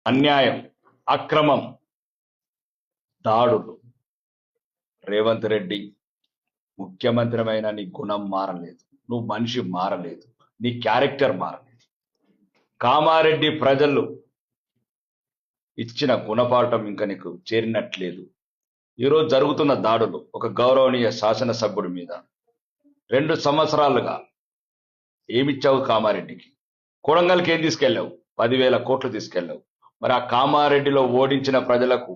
అన్యాయం, అక్రమం, దాడులు. రేవంత్ రెడ్డి ముఖ్యమంత్రిమైన నీ గుణం మారలేదు, నువ్వు మనిషి మారలేదు, నీ క్యారెక్టర్ మారలేదు. కామారెడ్డి ప్రజలు ఇచ్చిన గుణపాఠం ఇంకా నీకు చేరినట్లేదు. ఈరోజు జరుగుతున్న దాడులు ఒక గౌరవనీయ శాసనసభ్యుడి మీద 2 సంవత్సరాలుగా ఏమిచ్చావు కామారెడ్డికి? కొడంగల్కి ఏం తీసుకెళ్ళావు? 10,000 కోట్లు తీసుకెళ్ళావు. మరి ఆ కామారెడ్డిలో ఓడించిన ప్రజలకు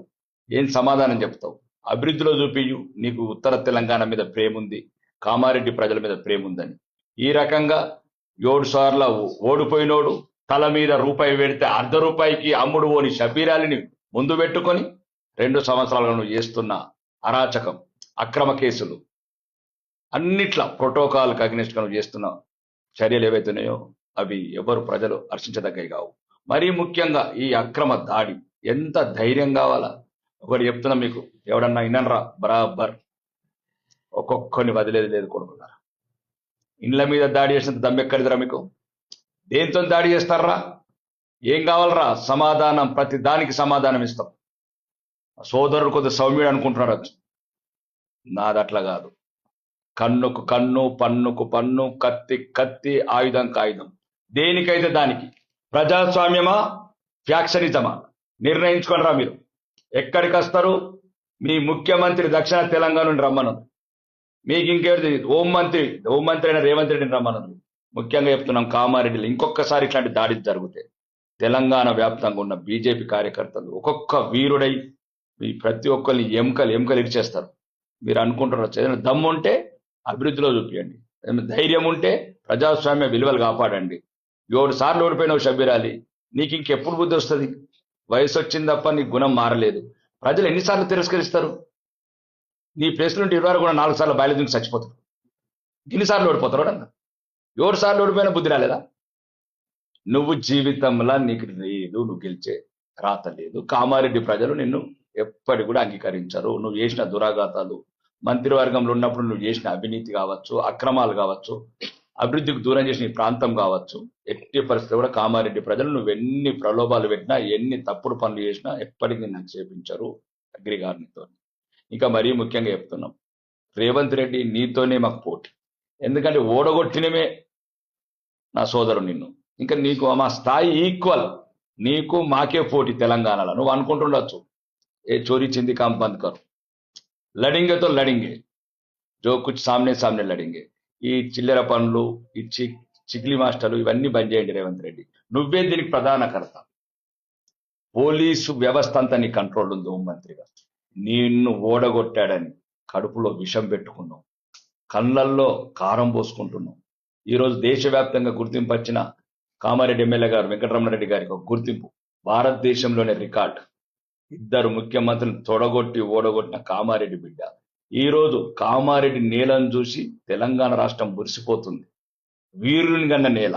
ఏం సమాధానం చెప్తావు? అభివృద్ధిలో చూపియు నీకు ఉత్తర తెలంగాణ మీద ప్రేమ ఉంది, కామారెడ్డి ప్రజల మీద ప్రేమ ఉందని. ఈ రకంగా 7 సార్లు ఓడిపోయినోడు తల మీద రూపాయి పెడితే ₹1 అమ్ముడు ఓని షబీరాలిని ముందు పెట్టుకొని 2 సంవత్సరాలుగా నువ్వు చేస్తున్న అరాచకం, అక్రమ కేసులు, అన్నిట్లా ప్రోటోకాల్కి అగ్నిస్ట్ గా నువ్వు చేస్తున్న చర్యలు ఏవైతున్నాయో అవి ఎవరు ప్రజలు హర్షించదగ్గవి కావు. మరీ ముఖ్యంగా ఈ అక్రమ దాడి ఎంత ధైర్యం కావాలా? ఒకటి చెప్తున్నా మీకు, ఎవడన్నా ఇనరా బరాబర్ ఒక్కొక్కరిని వదిలేదు లేదు కొడుకున్నారా. ఇండ్ల మీద దాడి చేసినంత దమ్మెక్కడిదిరా మీకు? దేంతో దాడి చేస్తారా? ఏం కావాలరా? సమాధానం, ప్రతి దానికి సమాధానం ఇస్తాం. సోదరుడు కొద్ది సౌమ్యుడు అనుకుంటున్నారు, నాదట్లా కాదు. కన్నుకు కన్ను, పన్నుకు పన్ను, కత్తి కత్తి, ఆయుధం కాయుధం, దేనికైతే దానికి. ప్రజాస్వామ్యమా ఫ్యాక్షనిజమా నిర్ణయించుకోనరా మీరు. ఎక్కడికి వస్తారు? మీ ముఖ్యమంత్రి దక్షిణ తెలంగాణ నుండి రమ్మన్నది. మీకు ఇంకేది హోంమంత్రి అయిన రేవంత్ రెడ్డిని రమ్మన్నది. ముఖ్యంగా చెప్తున్నాం, కామారెడ్డిలో ఇంకొకసారి ఇట్లాంటి దాడి జరిగితే తెలంగాణ వ్యాప్తంగా ఉన్న బీజేపీ కార్యకర్తలు ఒక్కొక్క వీరుడై మీ ప్రతి ఒక్కరిని ఎముకలు ఇరిచేస్తారు. మీరు అనుకుంటున్నారు, ఏదైనా దమ్ము ఉంటే అభివృద్ధిలో చూపించండి, ఏదైనా ధైర్యం ఉంటే ప్రజాస్వామ్య విలువలు కాపాడండి. 7 సార్లు ఓడిపోయినావు షబీరాలి, నీకు ఇంకెప్పుడు బుద్ధి వస్తుంది? వయసు వచ్చింది తప్ప నీ గుణం మారలేదు. ప్రజలు ఎన్నిసార్లు తిరస్కరిస్తారు? నీ ప్లేస్లో 20 కూడా 4 సార్లు బయలుదేరి చచ్చిపోతారు. ఎన్నిసార్లు ఓడిపోతారు? 7 సార్లు ఓడిపోయిన బుద్ధి రాలేదా? నువ్వు జీవితంలో నీకు లేదు, నువ్వు గెలిచే రాత లేదు. కామారెడ్డి ప్రజలు నిన్ను ఎప్పటి కూడా అంగీకరించరు. నువ్వు చేసిన దురాఘాతాలు, మంత్రివర్గంలో ఉన్నప్పుడు నువ్వు చేసిన అవినీతి కావచ్చు, అక్రమాలు కావచ్చు, అభివృద్ధికి దూరం చేసిన ఈ ప్రాంతం కావచ్చు, ఎట్టి పరిస్థితులు కూడా కామారెడ్డి ప్రజలు నువ్వు ఎన్ని ప్రలోభాలు పెట్టినా, ఎన్ని తప్పుడు పనులు చేసినా ఎప్పటికీ నాకు చేపించరు అగ్రి గారితో. ఇంకా మరీ ముఖ్యంగా చెప్తున్నాం, రేవంత్ రెడ్డి నీతోనే మాకు పోటీ. ఎందుకంటే ఓడగొట్టినమే నా సోదరు నిన్ను. ఇంకా నీకు మా స్థాయి ఈక్వల్, నీకు మాకే పోటీ తెలంగాణలో. నువ్వు అనుకుంటుండొచ్చు, ఏ చోరీ చింది కామ్ బంద్ కరు, లడింగే తో లడింగే, జో కుచ్ సామ్నే సామ్నే లడింగే. ఈ చిల్లర పనులు, ఈ చిక్లీ మాస్టర్లు ఇవన్నీ బంద్ చేయండి రేవంత్ రెడ్డి. నువ్వే దీనికి ప్రధాన కర్త. పోలీసు వ్యవస్థ అంతా నీ కంట్రోల్ ఉంది. హోంమంత్రిగా నిన్ను ఓడగొట్టాడని కడుపులో విషం పెట్టుకున్నావు, కళ్ళల్లో కారం పోసుకుంటున్నావు. ఈరోజు దేశవ్యాప్తంగా గుర్తింపు వచ్చిన కామారెడ్డి ఎమ్మెల్యే గారు వెంకటరమణారెడ్డి గారికి ఒక గుర్తింపు, భారతదేశంలోనే రికార్డ్. 2 ముఖ్యమంత్రులను తొడగొట్టి ఓడగొట్టిన కామారెడ్డి బిడ్డ. ఈరోజు కామారెడ్డి నేలను చూసి తెలంగాణ రాష్ట్రం మురిసిపోతుంది. వీరుని గన్న నేల,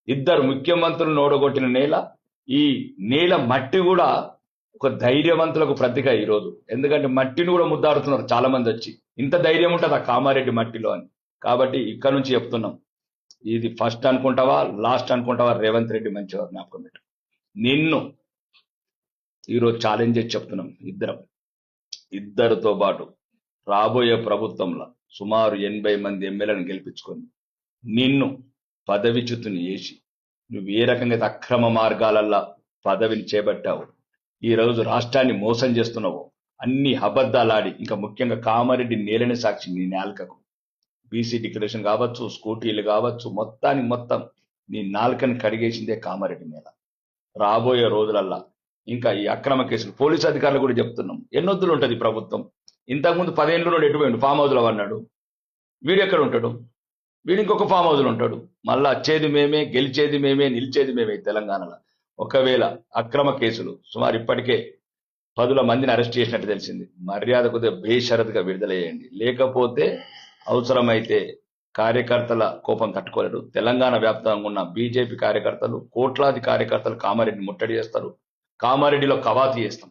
2 ముఖ్యమంత్రులను ఓడగొట్టిన నేల. ఈ నేల మట్టి కూడా ఒక ధైర్యవంతులకు ప్రతీక ఈరోజు. ఎందుకంటే మట్టిని కూడా ముద్దాడుతున్నారు చాలా మంది వచ్చి, ఇంత ధైర్యం ఉంటుంది ఆ కామారెడ్డి మట్టిలో అని. కాబట్టి ఇక్కడ నుంచి చెప్తున్నాం, ఇది ఫస్ట్ అనుకుంటావా లాస్ట్ అనుకుంటావా? రేవంత్ రెడ్డి మంచిగా జ్ఞాపకం పెట్టు. నిన్ను ఈరోజు ఛాలెంజ్ చేసి చెప్తున్నాం, ఇద్దరితో పాటు రాబోయే ప్రభుత్వంలో సుమారు 80 మంది ఎమ్మెల్యేలను గెలిపించుకొని నిన్ను పదవిచ్యుతుని చేసి, నువ్వు ఏ రకంగా అక్రమ మార్గాలల్లా పదవిని చేపట్టావు, ఈ రోజు రాష్ట్రాన్ని మోసం చేస్తున్నావు, అన్ని అబద్ధాలాడి, ఇంకా ముఖ్యంగా కామారెడ్డి నేలని సాక్షి నీ నాలుకకు బీసీ డిక్లరేషన్ కావచ్చు, స్కూటీలు కావచ్చు, మొత్తం నీ నాలుకని కడిగేసిందే కామారెడ్డి నేల. రాబోయే రోజులల్లా ఇంకా ఈ అక్రమ కేసులు, పోలీసు అధికారులు కూడా చెప్తున్నాం, ఎన్నొద్దులు ఉంటుంది ప్రభుత్వం. ఇంతకుముందు 10 ఏళ్ళు ఎటుపోయాడు, ఫామ్ హౌస్లో అన్నాడు. వీడు ఎక్కడ ఉంటాడు? వీడు ఇంకొక ఫామ్ హౌస్లో ఉంటాడు. మళ్ళా వచ్చేది మేమే, గెలిచేది మేమే, నిలిచేది మేమే తెలంగాణలో. ఒకవేళ అక్రమ కేసులు సుమారు ఇప్పటికే 10 మందిని అరెస్ట్ చేసినట్టు తెలిసింది. మర్యాద కొద్దిగా బేషరతుగా విడుదల చేయండి, లేకపోతే అవసరమైతే కార్యకర్తల కోపం తట్టుకోలేరు. తెలంగాణ వ్యాప్తంగా ఉన్న బీజేపీ కార్యకర్తలు, కోట్లాది కార్యకర్తలు కామారెడ్డిని ముట్టడి చేస్తారు. కామారెడ్డిలో కవాతు చేస్తాం.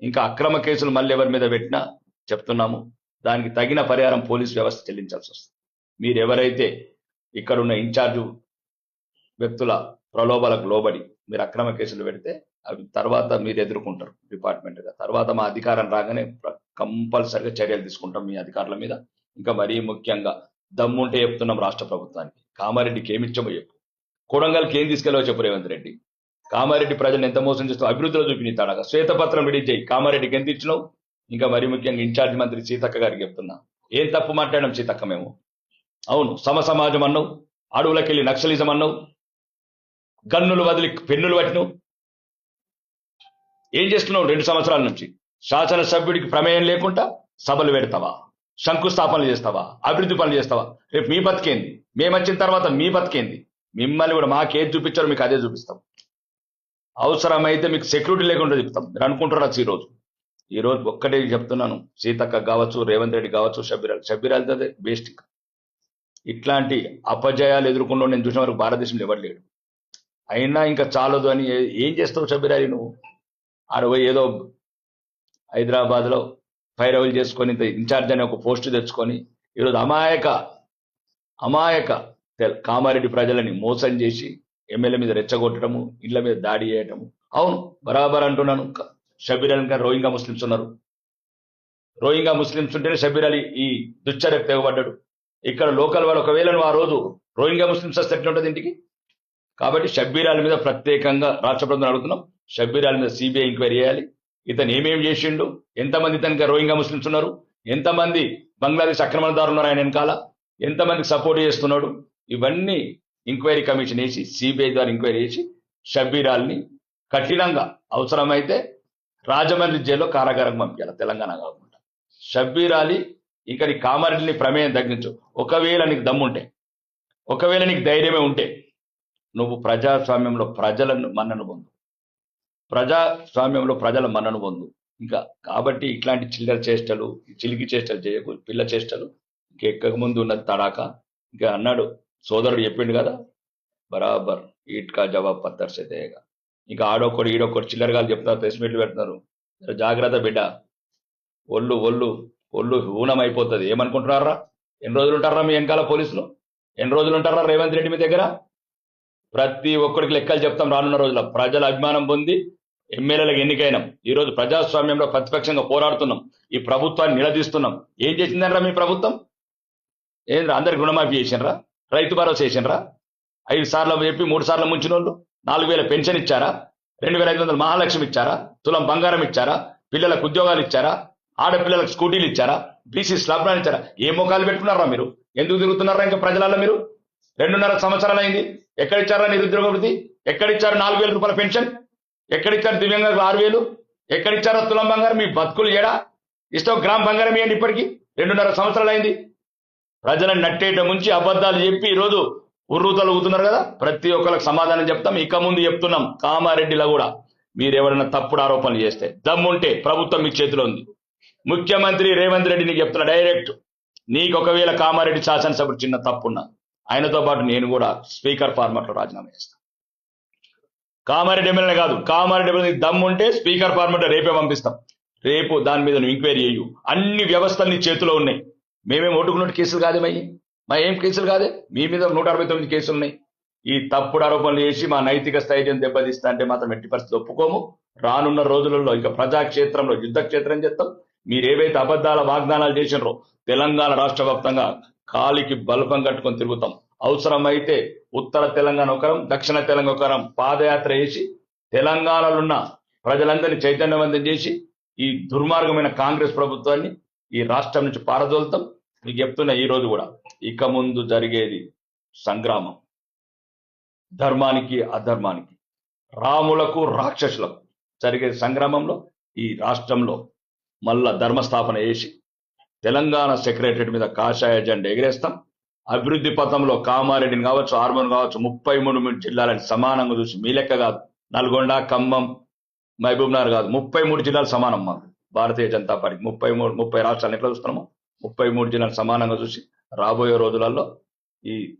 ఇంకా అక్రమ కేసులు మళ్ళీ ఎవరి మీద పెట్టినా చెప్తున్నాము, దానికి తగిన పరిహారం పోలీస్ వ్యవస్థ చెల్లించాల్సి వస్తుంది. మీరు ఎవరైతే ఇక్కడున్న ఇన్ఛార్జు వ్యక్తుల ప్రలోభాలకు లోబడి మీరు అక్రమ కేసులు పెడితే అవి తర్వాత మీరు ఎదుర్కొంటారు డిపార్ట్మెంట్గా. తర్వాత మా అధికారం రాగానే కంపల్సరిగా చర్యలు తీసుకుంటాం మీ అధికారుల మీద. ఇంకా మరీ ముఖ్యంగా దమ్ముంటే చెప్తున్నాం రాష్ట్ర ప్రభుత్వానికి, కామారెడ్డికి ఏమి ఇచ్చామో చెప్పు, కొడంగల్కి ఏం తీసుకెళ్ళవో చెప్పు రేవంత్ రెడ్డి. కామారెడ్డి ప్రజలను ఎంత మోసం చేస్తావు అభివృద్ధిలో చూపిస్తాడు. శ్వేతపత్రం రిలీజ్ చేయి, కామారెడ్డికి ఎంత ఇచ్చినావు. ఇంకా మరీ ముఖ్యంగా ఇన్ఛార్జ్ మంత్రి సీతక్క గారికి చెప్తున్నా, ఏం తప్పు మాట్లాడడం సీతక్క మేము? అవును, సమాజం అన్నావు, అడవులకెళ్ళి నక్సలిజం అన్నావు, గన్నులు వదిలి పెన్నులు పట్టినావు. ఏం చేస్తున్నావు 2 సంవత్సరాల నుంచి? శాసనసభ్యుడికి ప్రమేయం లేకుండా సభలు పెడతావా, శంకుస్థాపనలు చేస్తావా, అభివృద్ధి పనులు చేస్తావా? రేపు మీ బతికేంది? మేము వచ్చిన తర్వాత మీ బతికేంది? మిమ్మల్ని కూడా మాకేది చూపించారో మీకు అదే చూపిస్తాం. అవసరమైతే మీకు సెక్యూరిటీ లేకుండా చెప్తాం. మీరు అనుకుంటారా? ఈరోజు ఒక్కటే చెప్తున్నాను, సీతక్క కావచ్చు, రేవంత్ రెడ్డి కావచ్చు, షబ్బీరాల్ అదే బేస్ట్. ఇట్లాంటి అపజయాలు ఎదుర్కొంటూ నేను చూసిన వరకు భారతదేశంలో ఎవరు లేడు. అయినా ఇంకా చాలదు అని ఏం చేస్తావు షబ్బీరాలి నువ్వు? ఆడపోయి ఏదో హైదరాబాద్లో ఫైర్ చేసుకొని ఇన్ఛార్జ్ అనే ఒక పోస్టు తెచ్చుకొని ఈరోజు అమాయక కామారెడ్డి ప్రజలని మోసం చేసి ఎమ్మెల్యే మీద రెచ్చగొట్టడము, ఇళ్ల మీద దాడి చేయటము. అవును, బరాబర్ అంటున్నాను. షబ్బీర్ అలీ గారు రోహింగా ముస్లిమ్స్ ఉన్నారు. రోహింగా ముస్లిమ్స్ ఉంటేనే షబ్బీర్ అలీ ఈ దుశ్చర్యకు తెగబడ్డాడు. ఇక్కడ లోకల్ వాళ్ళు ఒకవేళ నువ్వు ఆ రోజు రోహింగా ముస్లిమ్స్ వస్తే ఎట్లుంటుంది ఇంటికి? కాబట్టి షబ్బీర్ అలీ మీద ప్రత్యేకంగా రాష్ట్ర ప్రభుత్వం అడుగుతున్నాం, షబ్బీర్ అలీ మీద సిబిఐ ఎంక్వైరీ చేయాలి. ఇతను ఏమేమి చేసిండు, ఎంతమంది ఇతనికి రోహింగా ముస్లిమ్స్ ఉన్నారు, ఎంతమంది బంగ్లాదేశ్ ఆక్రమణదారులు ఉన్నారు ఆయన వెనకాల, ఎంతమందికి సపోర్ట్ చేస్తున్నాడు, ఇవన్నీ ఎంక్వైరీ కమిషన్ వేసి సిబిఐ ద్వారా ఎంక్వైరీ చేసి షబ్బీర్ అలీని కఠినంగా అవసరమైతే రాజమండ్రి జైల్లో కారాగారం పంపించాలి, తెలంగాణ కాకుండా. షబ్బీర్ అలీ ఇంకా నీ కామారెడ్డిని ప్రమేయం తగ్గించు. ఒకవేళ నీకు దమ్ముంటే, ఒకవేళ నీకు ధైర్యమే ఉంటే నువ్వు ప్రజాస్వామ్యంలో ప్రజల మన్నను పొందు. ఇంకా కాబట్టి ఇట్లాంటి చిల్లర చేష్టలు, చిలికి చేష్టలు చేయకు, పిల్ల చేష్టలు. ఇంకా ఎక్కక ముందు ఉన్నది తడాక. ఇంకా అన్నాడు సోదరుడు చెప్పిండు కదా, బరాబర్ ఈట్కా జవాబ్ పత్తర్ సే దేగా. ఇంకా ఆడొక్కడు ఈడొక్కడు చిల్లరగాలు చెప్తున్నారు, ప్రెస్ మీట్లు పెడుతున్నారు. జాగ్రత్త బిడ్డ, ఒళ్ళు హూనం అయిపోతుంది. ఏమనుకుంటున్నారా? ఎన్ని రోజులు ఉంటారా మీ వెనకాల పోలీసులు? ఎన్ని రోజులు ఉంటారా రేవంత్ రెడ్డి మీ దగ్గర? ప్రతి ఒక్కరికి లెక్కలు చెప్తాం రానున్న రోజుల్లో. ప్రజల అభిమానం పొంది ఎమ్మెల్యేలకు ఎన్నికైనాం. ఈరోజు ప్రజాస్వామ్యంలో ప్రతిపక్షంగా పోరాడుతున్నాం, ఈ ప్రభుత్వాన్ని నిలదీస్తున్నాం. ఏం చేసిందనరా మీ ప్రభుత్వం? ఏంద్రా అందరికి రుణమాఫీ చేసినరా, రైతు భరోసా చేసినరా, 5 సార్లు చెప్పి 3 సార్లు ముంచిన వాళ్ళు 4,000 పెన్షన్ ఇచ్చారా, 2,500 మహాలక్ష్మి ఇచ్చారా, తులం బంగారం ఇచ్చారా, పిల్లలకు ఉద్యోగాలు ఇచ్చారా, ఆడపిల్లలకు స్కూటీలు ఇచ్చారా, బీసీ స్లాబ్లు ఇచ్చారా? ఏ మోకాలు పెట్టుకున్నారా మీరు? ఎందుకు తిరుగుతున్నారా ఇంకా ప్రజలలో మీరు? 2.5 సంవత్సరాలు అయింది. ఎక్కడిచ్చారా నిరుద్యోగ వృత్తి? ఎక్కడిచ్చారు 4,000 రూపాయల పెన్షన్? ఎక్కడిచ్చారు దివ్యాంగులకు 6,000? ఎక్కడిచ్చారో తులం బంగారం? మీ బతుకులు ఏడా? ఇష్టం గ్రామ్ బంగారం ఇవ్వండి. ఇప్పటికీ 2.5 సంవత్సరాలు అయింది. ప్రజలను నట్టేట ముంచి అబద్ధాలు చెప్పి ఈరోజు ఉర్రూతలు ఊతున్నారు కదా. ప్రతి ఒక్కరికి సమాధానం చెప్తాం. ఇక ముందు చెప్తున్నాం, కామారెడ్డిలో కూడా మీరు ఎవరైనా తప్పుడు ఆరోపణలు చేస్తే దమ్ముంటే ప్రభుత్వం మీ చేతిలో ఉంది. ముఖ్యమంత్రి రేవంత్ రెడ్డి నీకు చెప్తున్నా డైరెక్ట్, నీకు ఒకవేళ కామారెడ్డి శాసనసభ్యుడు చిన్న తప్పున్నా ఆయనతో పాటు నేను కూడా స్పీకర్ ఫార్మాట్ లో రాజీనామా చేస్తాను. కామారెడ్డి ఎమ్మెల్యే కాదు, కామారెడ్డి ఎమ్మెల్యే దమ్ముంటే స్పీకర్ ఫార్మాట్ రేపే పంపిస్తాం. రేపు దాని మీద నువ్వు ఎంక్వైరీ చేయు. అన్ని వ్యవస్థలు నీ చేతిలో ఉన్నాయి. మేమేం ఓటుకున్నట్టు కేసులు కాదేమయ్యి, మా ఏం కేసులు కాదే. మీ మీద 169 కేసులు ఉన్నాయి. ఈ తప్పుడు ఆరోపణలు చేసి మా నైతిక స్థైర్యం దెబ్బతీస్తా అంటే మాత్రం ఎట్టి పరిస్థితి ఒప్పుకోము. రానున్న రోజులలో ఇక ప్రజాక్షేత్రంలో యుద్ధ క్షేత్రం చేస్తాం. మీరు ఏవైతే అబద్ధాల వాగ్దానాలు చేసినారో తెలంగాణ రాష్ట్ర వ్యాప్తంగా కాలికి బల్బం కట్టుకొని తిరుగుతాం. అవసరమైతే ఉత్తర తెలంగాణ ఒకరం, దక్షిణ తెలంగాణ ఒకరం పాదయాత్ర చేసి తెలంగాణలో ఉన్న ప్రజలందరినీ చైతన్యవంతం చేసి ఈ దుర్మార్గమైన కాంగ్రెస్ ప్రభుత్వాన్ని ఈ రాష్ట్రం నుంచి పారదోలుతాం. మీకు చెప్తున్నా, ఈ రోజు కూడా ఇక ముందు జరిగేది సంగ్రామం, ధర్మానికి అధర్మానికి, రాములకు రాక్షసులకు జరిగే సంగ్రామంలో ఈ రాష్ట్రంలో మళ్ళా ధర్మస్థాపన చేసి తెలంగాణ సెక్రటరేట్ మీద కాషాయ జెండా ఎగిరేస్తాం. అభివృద్ధి పథంలో కామారెడ్డిని కావచ్చు, ఆర్మూర్ కావచ్చు, 33 జిల్లాలని సమానంగా చూసి, మీ లెక్క కాదు, నల్గొండ, ఖమ్మం, మహబూబ్నగర్ కాదు, 33 జిల్లాలు సమానం. మాకు భారతీయ జనతా పార్టీ 30 రాష్ట్రాలను ఎట్లా చూస్తున్నామో 33 జిల్లాలు సమానంగా చూసి రాబోయే రోజులలో ఈ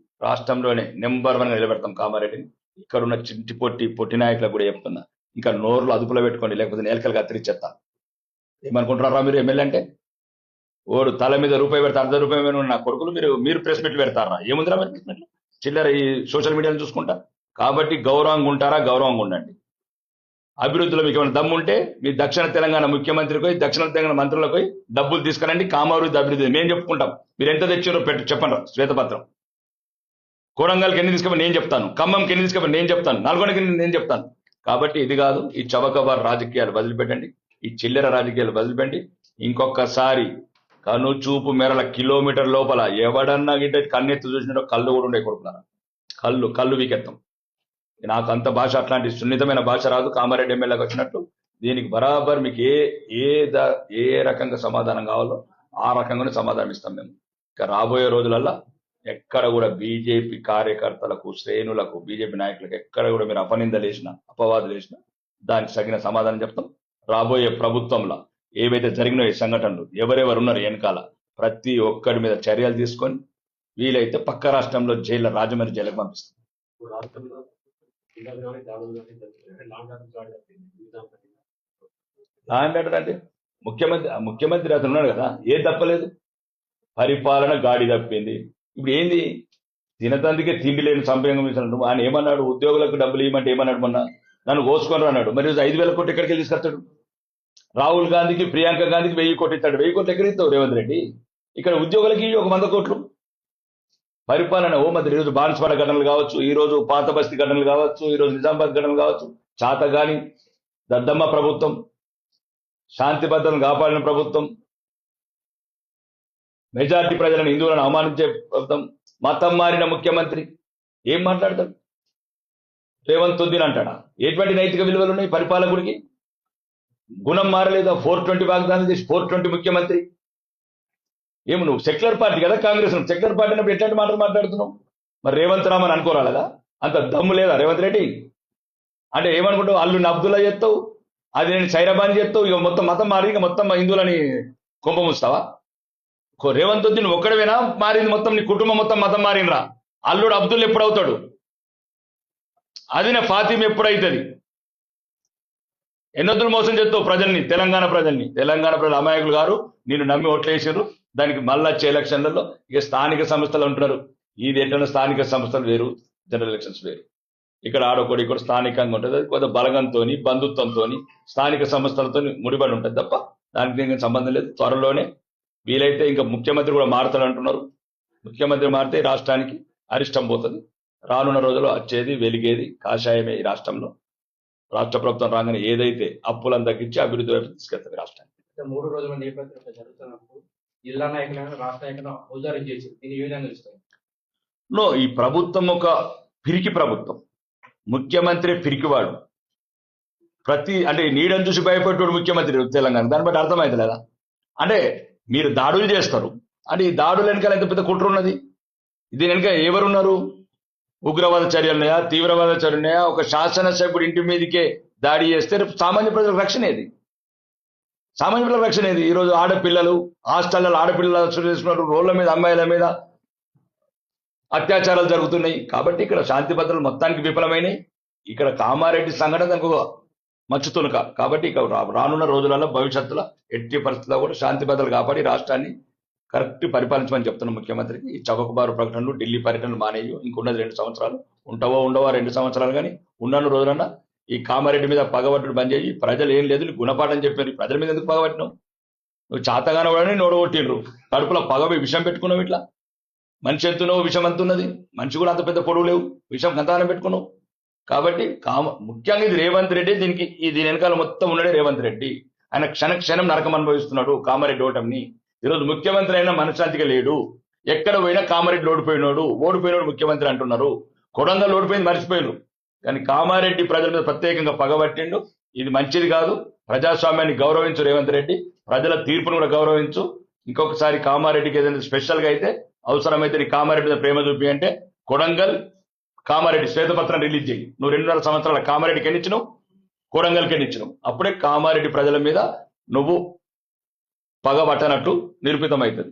రాష్ట్రంలోనే నెంబర్ 1గా నిలబెడతాం కామారెడ్డిని. ఇక్కడ ఉన్న పొట్టి నాయకులకు కూడా చెప్తున్నా, ఇంకా నోరులో అదుపులో పెట్టుకోండి, లేకపోతే నేలకలు కత్తిరిచ్చేస్తా. ఏమనుకుంటున్నారా మీరు? ఎమ్మెల్యే అంటే ఓడు తల మీద రూపాయి పెడతా, ₹1 నా కొడుకులు మీరు ప్రెస్ మీట్లు పెడతారా? ఏముందిరా మరి ప్రెస్ మీట్లు? చిల్లర ఈ సోషల్ మీడియాను చూసుకుంటా. కాబట్టి గౌరవంగా ఉంటారా? గౌరవంగా ఉండండి. అభివృద్ధిలో మీకు ఏమైనా దమ్ము ఉంటే మీ దక్షిణ తెలంగాణ ముఖ్యమంత్రికి దక్షిణ తెలంగాణ మంత్రులకు డబ్బులు తీసుకురండి, కామాభివృద్ధి అభివృద్ధి మేము చెప్పుకుంటాం. మీరు ఎంత తెచ్చారో చెప్పండి శ్వేతపత్రం. కొడంగల్కి ఎన్ని తీసుకుని నేను చెప్తాను, ఖమ్మంకి ఎన్ని తీసుకుని నేను చెప్తాను, నల్గొండకి నేను చెప్తాను. కాబట్టి ఇది కాదు, ఈ చవకబార్ రాజకీయాలు వదిలిపెట్టండి, ఈ చిల్లర రాజకీయాలు వదిలిపెట్టండి. ఇంకొకసారి కను చూపు మేరల కిలోమీటర్ లోపల ఎవడన్నా గిట్ట కన్నెత్తి చూసినట్టు కళ్ళు కూడా ఉండే కొడుకున్నారా, కళ్ళు వీకెత్తాం. నాకు అంత భాష అట్లాంటి సున్నితమైన భాష రాదు. కామారెడ్డి ఎమ్మెల్యేకి వచ్చినట్టు దీనికి బరాబర్ మీకు ఏ రకంగా సమాధానం కావాలో ఆ రకంగానే సమాధానం ఇస్తాం మేము. ఇక రాబోయే రోజులల్లో ఎక్కడ కూడా బీజేపీ కార్యకర్తలకు, శ్రేణులకు, బీజేపీ నాయకులకు ఎక్కడ కూడా మీరు అపనిందలు వేసినా, అపవాదులు వేసినా దానికి తగిన సమాధానం చెప్తాం. రాబోయే ప్రభుత్వంలో ఏవైతే జరిగినాయో ఈ సంఘటనలు, ఎవరెవరు ఉన్నారు వెనకాల, ప్రతి ఒక్కడి మీద చర్యలు తీసుకొని వీలైతే పక్క రాష్ట్రంలో జైల్లో, రాజమండ్రి జైలుకు పంపిస్తాం. అంటే ముఖ్యమంత్రి అతను ఉన్నాడు కదా, ఏం తప్పలేదు, పరిపాలన గాడి తప్పింది. ఇప్పుడు ఏంది, తినతందుకే తిండి లేని సంపంగం ఇచ్చినట్టు ఆయన ఏమన్నాడు, ఉద్యోగులకు డబ్బులు ఇవ్వమంటే ఏమన్నాడు, మొన్న నన్ను కోసుకొని అన్నాడు. మరి 5,000 కోట్లు ఎక్కడికి తీసుకొస్తాడు? రాహుల్ గాంధీకి, ప్రియాంక గాంధీకి 1,000 కోట్లు ఇస్తాడు. 1,000 కోట్లు ఎక్కడ ఇస్తావు రేవంత్ రెడ్డి? ఇక్కడ ఉద్యోగులకి 100 కోట్లు. పరిపాలన మరి ఈరోజు బాన్స్వాడ ఘటనలు కావచ్చు, ఈ రోజు పాత బస్తీ ఘటనలు కావచ్చు, ఈ రోజు నిజామాబాద్ ఘటనలు కావచ్చు, చాతగాని దద్దమ్మ ప్రభుత్వం, శాంతి భద్రతను కాపాడిన ప్రభుత్వం, మెజార్టీ ప్రజలను, హిందువులను అవమానించే ప్రభుత్వం, మతం మారిన ముఖ్యమంత్రి ఏం మాట్లాడతాడు? రేవంత్ ఉద్దీన్ అంటాడా? ఎటువంటి నైతిక విలువలు ఉన్నాయి పరిపాలకుడికి? గుణం మారలేదా? 420 వాగ్దానం చేసి 420 ముఖ్యమంత్రి. ఏమి నువ్వు సెక్యులర్ పార్టీ కదా కాంగ్రెస్, సెక్యులర్ పార్టీ అన్నప్పుడు ఎట్లాంటి మాటలు మాట్లాడుతున్నావు? మరి రేవంత్ రామన్ అనుకోరాలదా? అంత దమ్ము లేదా రేవంత్ రెడ్డి? అంటే ఏమనుకుంటావు, అల్లుని అబ్దుల్లా చేస్తావు, అది నేను సైరాబాన్ చేస్తావు, ఇక మొత్తం మతం మారి ఇక మొత్తం హిందువులని కుంభముస్తావా? రేవంత్ రెడ్డి నువ్వు ఒక్కడవేనా మారింది? మొత్తం నీ కుటుంబం మొత్తం మతం మారినరా? అల్లుడు అబ్దుల్ ఎప్పుడవుతాడు? అదినే ఫాతిమ ఎప్పుడైతుంది? ఎన్నొద్దులు మోసం చేస్తావు ప్రజల్ని, తెలంగాణ ప్రజలు అమాయకులు గారు, నేను నమ్మి ఓట్లేసారు. దానికి మళ్ళా వచ్చే ఎలక్షన్లలో ఇక స్థానిక సంస్థలు ఉంటున్నారు. ఇది ఏంటంటే స్థానిక సంస్థలు వేరు, జనరల్ ఎలక్షన్స్ వేరు. ఇక్కడ ఆడొకటి ఇక్కడ స్థానికంగా ఉంటుంది, అది కొంత బలగంతో, బంధుత్వంతో, స్థానిక సంస్థలతో ముడిపడి ఉంటుంది తప్ప దానికి దీనికి సంబంధం లేదు. త్వరలోనే వీలైతే ఇంకా ముఖ్యమంత్రి కూడా మారుతాడు అంటున్నారు. ముఖ్యమంత్రి మారితే రాష్ట్రానికి అరిష్టం పోతుంది. రానున్న రోజుల్లో వచ్చేది వెలిగేది కాషాయమే. ఈ రాష్ట్రంలో రాష్ట్ర ప్రభుత్వం రాగానే ఏదైతే అప్పులను తగ్గించి అభివృద్ధి వైపు తీసుకెళ్తుంది రాష్ట్రానికి. 3 రోజుల నేపథ్యంలో జరుగుతున్నప్పుడు జిల్లా నాయకులను, రాష్ట్ర నాయకులను ఔదార్యం చేసి దీన్ని ఏ విధంగా చూస్తారు? ఈ ప్రభుత్వం ఒక పిరికి ప్రభుత్వం. ముఖ్యమంత్రి పిరికివాడు. అంటే నీడని చూసి భయపెట్టాడు ముఖ్యమంత్రి తెలంగాణ. దాన్ని బట్టి అర్థమైంది లేదా? అంటే మీరు దాడులు చేస్తారు, అంటే ఈ దాడులు వెనకాల ఎంత పెద్ద కుట్ర ఉన్నది? దీని వెనక ఎవరున్నారు? ఉగ్రవాద చర్యలు ఉన్నాయా, తీవ్రవాద చర్యలు ఉన్నాయా? ఒక శాసనసభ్యుడు ఇంటి మీదకే దాడి చేస్తే సామాన్య ప్రజలకు రక్షణ ఏది? సామాన్య ప్రజలకు రక్షణ ఏది? ఈరోజు ఆడపిల్లలు హాస్టల్లో ఆడపిల్లలు చేసుకున్నారు, రోడ్ల మీద అమ్మాయిల మీద అత్యాచారాలు జరుగుతున్నాయి. కాబట్టి ఇక్కడ శాంతి భద్రతలు మొత్తానికి విఫలమైనవి. ఇక్కడ కామారెడ్డి సంఘటన దానికి మచ్చుతునుక. కాబట్టి ఇక రానున్న రోజులలో భవిష్యత్తులో ఎట్టి పరిస్థితుల్లో కూడా శాంతి భద్రతలు కాపాడి రాష్ట్రాన్ని కరెక్ట్ పరిపాలించమని చెప్తున్న ముఖ్యమంత్రికి. ఈ చౌకబారు ప్రకటనలు, ఢిల్లీ పర్యటనలు మానేయు. ఇంకున్నది 2 సంవత్సరాలు. ఉండవా 2 సంవత్సరాలు. కానీ ఉన్న రోజులన్నా ఈ కామారెడ్డి మీద పగబట్టుడు బంద్ చేయి. ప్రజలు ఏం లేదు గుణపాఠం చెప్పారు. ప్రజల మీద ఎందుకు పగబట్టినావు? నువ్వు చాతగానే వాడని నోడగొట్టిండ్రు, కడుపులో విషం పెట్టుకున్నావు. ఇట్లా మనిషి ఎంతున్నవు, విషం ఎంతున్నది? మనిషి కూడా అంత పెద్ద పొడవు లేవు, విషం గంతానం పెట్టుకున్నావు. కాబట్టి ముఖ్యంగా ఇది రేవంత్ రెడ్డి. దీని వెనకాల మొత్తం ఉన్నాడే రేవంత్ రెడ్డి. ఆయన క్షణం నరకం అనుభవిస్తున్నాడు కామారెడ్డి ఓటమిని. ఈరోజు ముఖ్యమంత్రి అయినా మనశ్శాంతిగా లేడు. ఎక్కడ పోయినా కామారెడ్డి ఓడిపోయినాడు ముఖ్యమంత్రి అంటున్నారు. కొడంగల్ ఓడిపోయింది మర్చిపోయినారు, కానీ కామారెడ్డి ప్రజల మీద ప్రత్యేకంగా పగబట్టిండు. ఇది మంచిది కాదు. ప్రజాస్వామ్యాన్ని గౌరవించు రేవంత్ రెడ్డి, ప్రజల తీర్పును కూడా గౌరవించు. ఇంకొకసారి కామారెడ్డికి ఏదైనా స్పెషల్గా అయితే అవసరమైతే నీ కామారెడ్డి మీద ప్రేమ చూపి అంటే కొడంగల్ కామారెడ్డి శ్వేతపత్రం రిలీజ్ చేయి. నువ్వు 2.5 సంవత్సరాల కామారెడ్డికి ఎన్నిచ్చినావు, కొడంగల్కి ఎన్నిచ్చినావు. అప్పుడే కామారెడ్డి ప్రజల మీద నువ్వు పగబట్టనట్టు నిరూపితం అవుతుంది.